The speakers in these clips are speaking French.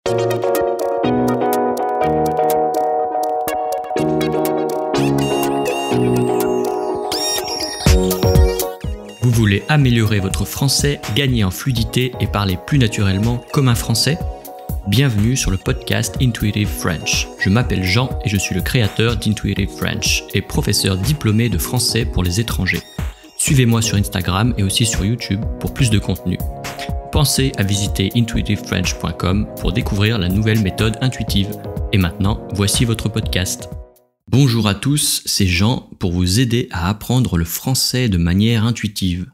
Vous voulez améliorer votre français, gagner en fluidité et parler plus naturellement comme un français ? Bienvenue sur le podcast Intuitive French. Je m'appelle Jean et je suis le créateur d'Intuitive French et professeur diplômé de français pour les étrangers. Suivez-moi sur Instagram et aussi sur YouTube pour plus de contenu. Pensez à visiter intuitivefrench.com pour découvrir la nouvelle méthode intuitive. Et maintenant, voici votre podcast. Bonjour à tous, c'est Jean pour vous aider à apprendre le français de manière intuitive.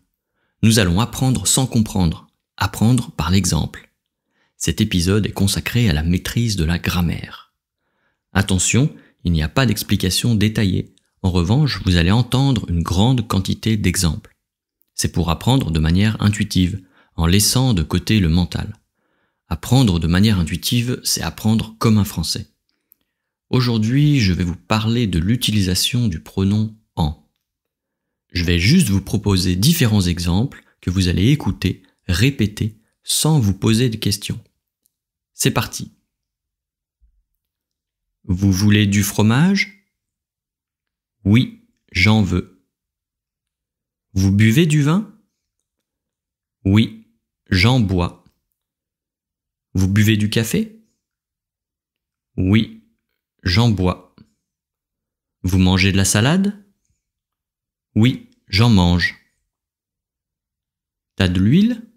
Nous allons apprendre sans comprendre, apprendre par l'exemple. Cet épisode est consacré à la maîtrise de la grammaire. Attention, il n'y a pas d'explication détaillée. En revanche, vous allez entendre une grande quantité d'exemples. C'est pour apprendre de manière intuitive, en laissant de côté le mental. Apprendre de manière intuitive, c'est apprendre comme un français. Aujourd'hui, je vais vous parler de l'utilisation du pronom « en ». Je vais juste vous proposer différents exemples que vous allez écouter, répéter, sans vous poser de questions. C'est parti. Vous voulez du fromage ? Oui, j'en veux. Vous buvez du vin ? Oui, j'en bois. Vous buvez du café ? Oui, j'en bois. Vous mangez de la salade ? Oui, j'en mange. T'as de l'huile ?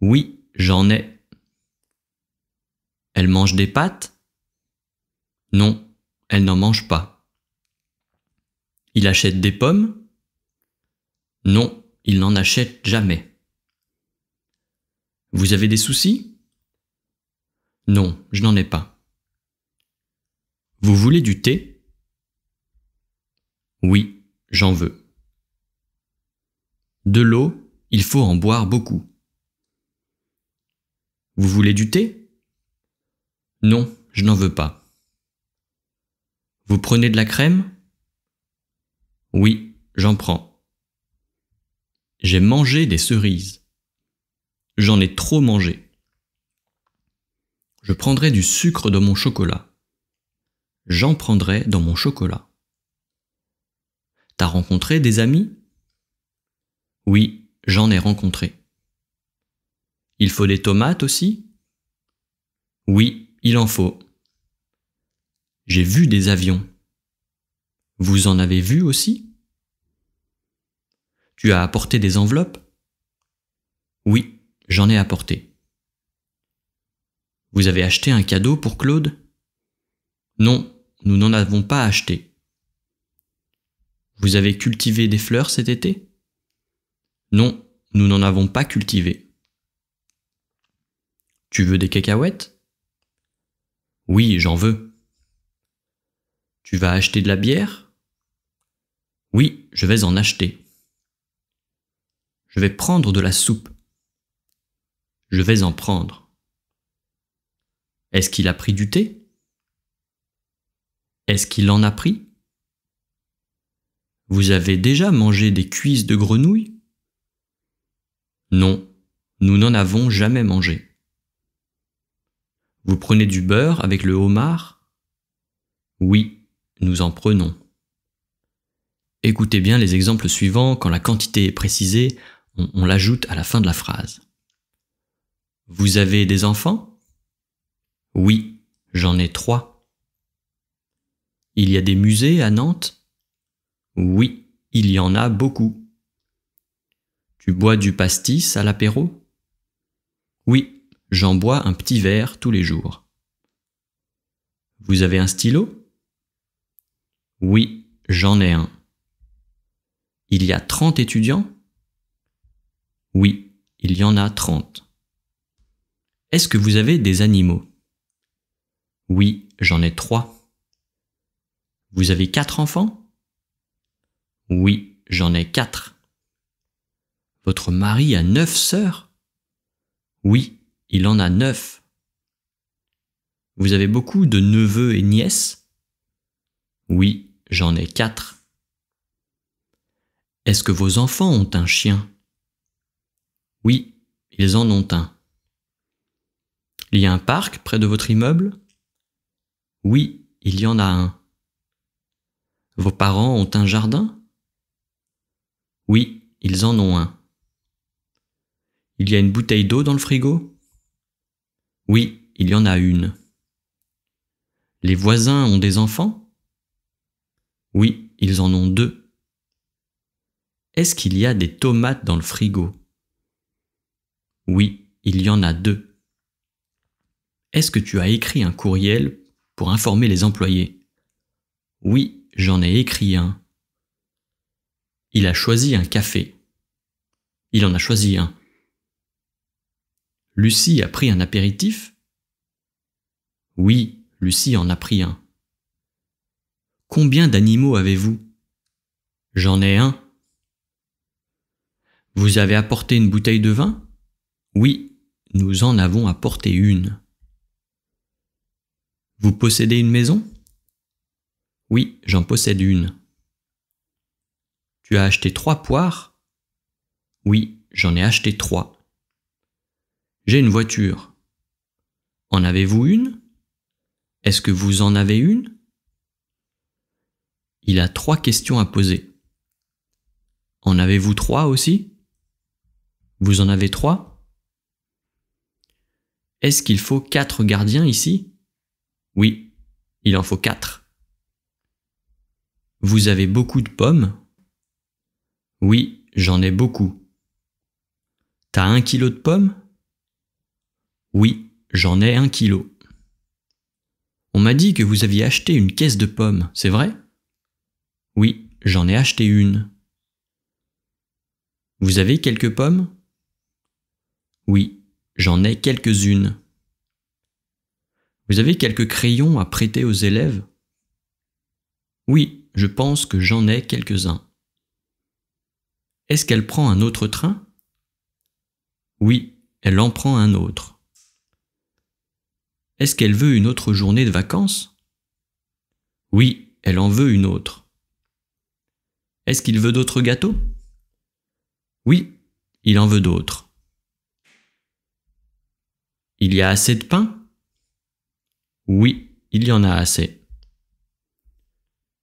Oui, j'en ai. Elle mange des pâtes ? Non, elle n'en mange pas. Il achète des pommes ? Non, il n'en achète jamais. Vous avez des soucis ? Non, je n'en ai pas. Vous voulez du thé ? Oui, j'en veux. De l'eau, il faut en boire beaucoup. Vous voulez du thé ? Non, je n'en veux pas. Vous prenez de la crème ? Oui, j'en prends. J'ai mangé des cerises. J'en ai trop mangé. Je prendrai du sucre dans mon chocolat. J'en prendrai dans mon chocolat. T'as rencontré des amis ? Oui, j'en ai rencontré. Il faut des tomates aussi ? Oui, il en faut. J'ai vu des avions. Vous en avez vu aussi ? Tu as apporté des enveloppes ? Oui, j'en ai apporté. Vous avez acheté un cadeau pour Claude ? Non, nous n'en avons pas acheté. Vous avez cultivé des fleurs cet été ? Non, nous n'en avons pas cultivé. Tu veux des cacahuètes ? Oui, j'en veux. Tu vas acheter de la bière ? Oui, je vais en acheter. Je vais prendre de la soupe. Je vais en prendre. Est-ce qu'il a pris du thé ? Est-ce qu'il en a pris ? Vous avez déjà mangé des cuisses de grenouille ? Non, nous n'en avons jamais mangé. Vous prenez du beurre avec le homard ? Oui, nous en prenons. Écoutez bien les exemples suivants, quand la quantité est précisée, on l'ajoute à la fin de la phrase. Vous avez des enfants ? Oui, j'en ai 3. Il y a des musées à Nantes ? Oui, il y en a beaucoup. Tu bois du pastis à l'apéro ? Oui, j'en bois un petit verre tous les jours. Vous avez un stylo ? Oui, j'en ai un. Il y a 30 étudiants ? Oui, il y en a 30. Est-ce que vous avez des animaux ? Oui, j'en ai 3. Vous avez 4 enfants ? Oui, j'en ai 4. Votre mari a 9 sœurs ? Oui, il en a 9. Vous avez beaucoup de neveux et nièces ? Oui, j'en ai 4. Est-ce que vos enfants ont un chien ? Oui, ils en ont un. Il y a un parc près de votre immeuble? Oui, il y en a un. Vos parents ont un jardin? Oui, ils en ont un. Il y a une bouteille d'eau dans le frigo? Oui, il y en a une. Les voisins ont des enfants? Oui, ils en ont 2. Est-ce qu'il y a des tomates dans le frigo? Oui, il y en a 2. Est-ce que tu as écrit un courriel pour informer les employés? Oui, j'en ai écrit un. Il a choisi un café. Il en a choisi un. Lucie a pris un apéritif? Oui, Lucie en a pris un. Combien d'animaux avez-vous? J'en ai un. Vous avez apporté une bouteille de vin? Oui, nous en avons apporté une. Vous possédez une maison? Oui, j'en possède une. Tu as acheté 3 poires? Oui, j'en ai acheté 3. J'ai une voiture. En avez-vous une? Est-ce que vous en avez une? Il a 3 questions à poser. En avez-vous 3 aussi? Vous en avez 3? Est-ce qu'il faut 4 gardiens ici? Oui, il en faut 4. Vous avez beaucoup de pommes? Oui, j'en ai beaucoup. T'as 1 kilo de pommes? Oui, j'en ai 1 kilo. On m'a dit que vous aviez acheté une caisse de pommes, c'est vrai? Oui, j'en ai acheté une. Vous avez quelques pommes? Oui, j'en ai quelques-unes. Vous avez quelques crayons à prêter aux élèves? Oui, je pense que j'en ai quelques-uns. Est-ce qu'elle prend un autre train? Oui, elle en prend un autre. Est-ce qu'elle veut une autre journée de vacances? Oui, elle en veut une autre. Est-ce qu'il veut d'autres gâteaux? Oui, il en veut d'autres. Il y a assez de pain? Oui, il y en a assez.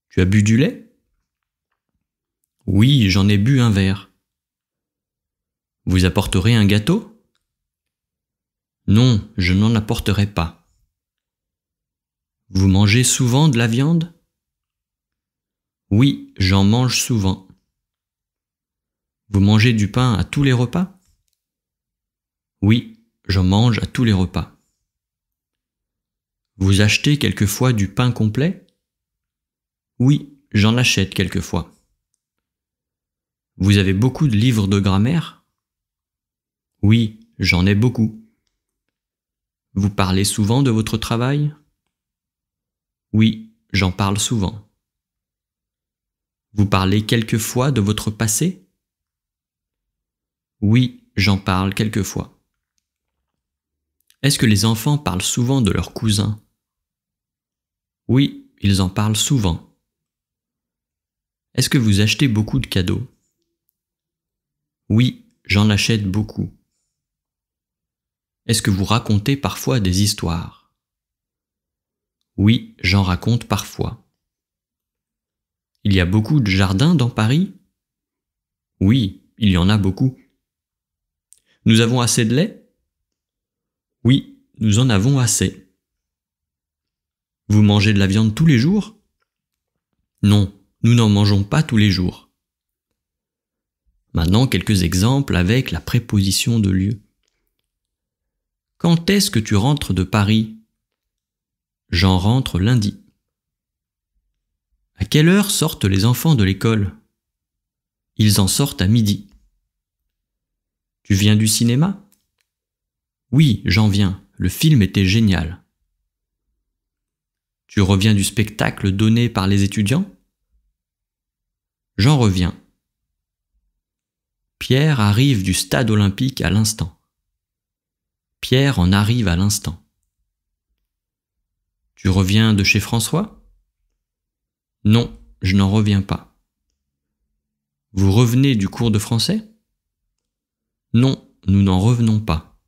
Tu as bu du lait? Oui, j'en ai bu un verre. Vous apporterez un gâteau? Non, je n'en apporterai pas. Vous mangez souvent de la viande? Oui, j'en mange souvent. Vous mangez du pain à tous les repas? Oui, j'en mange à tous les repas. Vous achetez quelquefois du pain complet? Oui, j'en achète quelquefois. Vous avez beaucoup de livres de grammaire? Oui, j'en ai beaucoup. Vous parlez souvent de votre travail? Oui, j'en parle souvent. Vous parlez quelquefois de votre passé? Oui, j'en parle quelquefois. Est-ce que les enfants parlent souvent de leurs cousins? Oui, ils en parlent souvent. Est-ce que vous achetez beaucoup de cadeaux? Oui, j'en achète beaucoup. Est-ce que vous racontez parfois des histoires? Oui, j'en raconte parfois. Il y a beaucoup de jardins dans Paris? Oui, il y en a beaucoup. Nous avons assez de lait? Oui, nous en avons assez. Vous mangez de la viande tous les jours? Non, nous n'en mangeons pas tous les jours. Maintenant, quelques exemples avec la préposition de lieu. Quand est-ce que tu rentres de Paris? J'en rentre lundi. À quelle heure sortent les enfants de l'école? Ils en sortent à midi. Tu viens du cinéma? Oui, j'en viens. Le film était génial. Tu reviens du spectacle donné par les étudiants? J'en reviens. Pierre arrive du stade olympique à l'instant. Pierre en arrive à l'instant. Tu reviens de chez François? Non, je n'en reviens pas. Vous revenez du cours de français? Non, nous n'en revenons pas.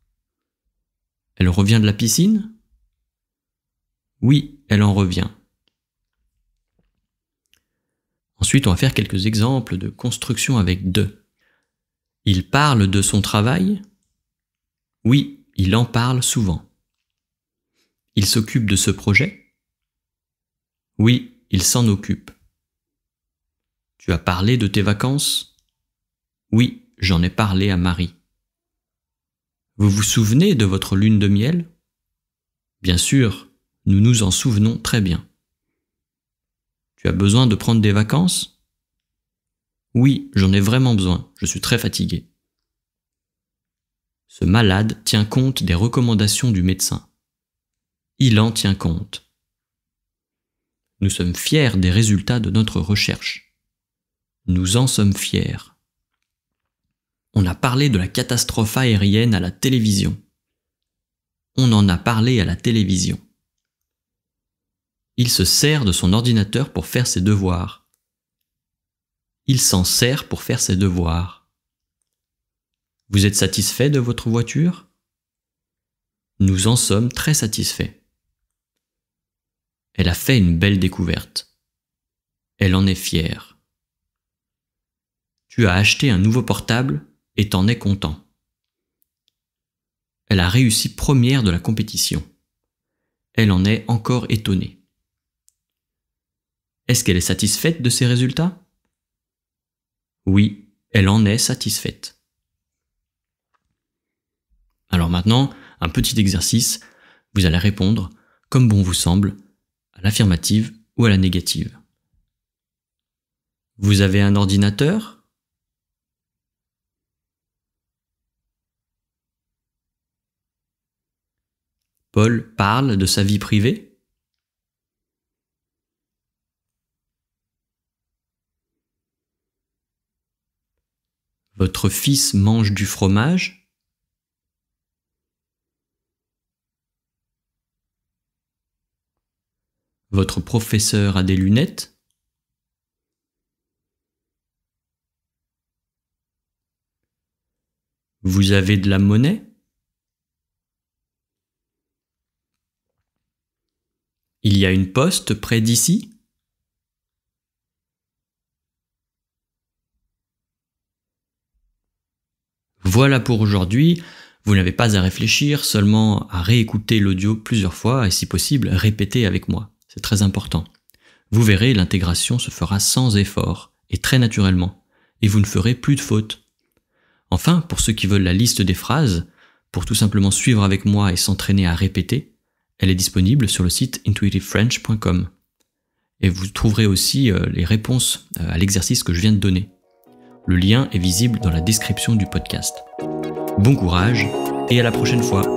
Elle revient de la piscine? Oui, elle en revient. Ensuite, on va faire quelques exemples de construction avec de. Il parle de son travail? Oui, il en parle souvent. Il s'occupe de ce projet? Oui, il s'en occupe. Tu as parlé de tes vacances? Oui, j'en ai parlé à Marie. Vous vous souvenez de votre lune de miel? Bien sûr, nous nous en souvenons très bien. Tu as besoin de prendre des vacances? Oui, j'en ai vraiment besoin, je suis très fatigué. Ce malade tient compte des recommandations du médecin. Il en tient compte. Nous sommes fiers des résultats de notre recherche. Nous en sommes fiers. On a parlé de la catastrophe aérienne à la télévision. On en a parlé à la télévision. Il se sert de son ordinateur pour faire ses devoirs. Il s'en sert pour faire ses devoirs. Vous êtes satisfait de votre voiture? Nous en sommes très satisfaits. Elle a fait une belle découverte. Elle en est fière. Tu as acheté un nouveau portable et t'en es content. Elle a réussi première de la compétition. Elle en est encore étonnée. Est-ce qu'elle est satisfaite de ses résultats? Oui, elle en est satisfaite. Alors maintenant, un petit exercice, vous allez répondre, comme bon vous semble, à l'affirmative ou à la négative. Vous avez un ordinateur? Paul parle de sa vie privée? Votre fils mange du fromage? Votre professeur a des lunettes? Vous avez de la monnaie? Il y a une poste près d'ici? Voilà pour aujourd'hui. Vous n'avez pas à réfléchir, seulement à réécouter l'audio plusieurs fois et si possible, répéter avec moi. C'est très important. Vous verrez, l'intégration se fera sans effort et très naturellement, et vous ne ferez plus de fautes. Enfin, pour ceux qui veulent la liste des phrases, pour tout simplement suivre avec moi et s'entraîner à répéter, elle est disponible sur le site intuitivefrench.com. Et vous trouverez aussi les réponses à l'exercice que je viens de donner. Le lien est visible dans la description du podcast. Bon courage et à la prochaine fois.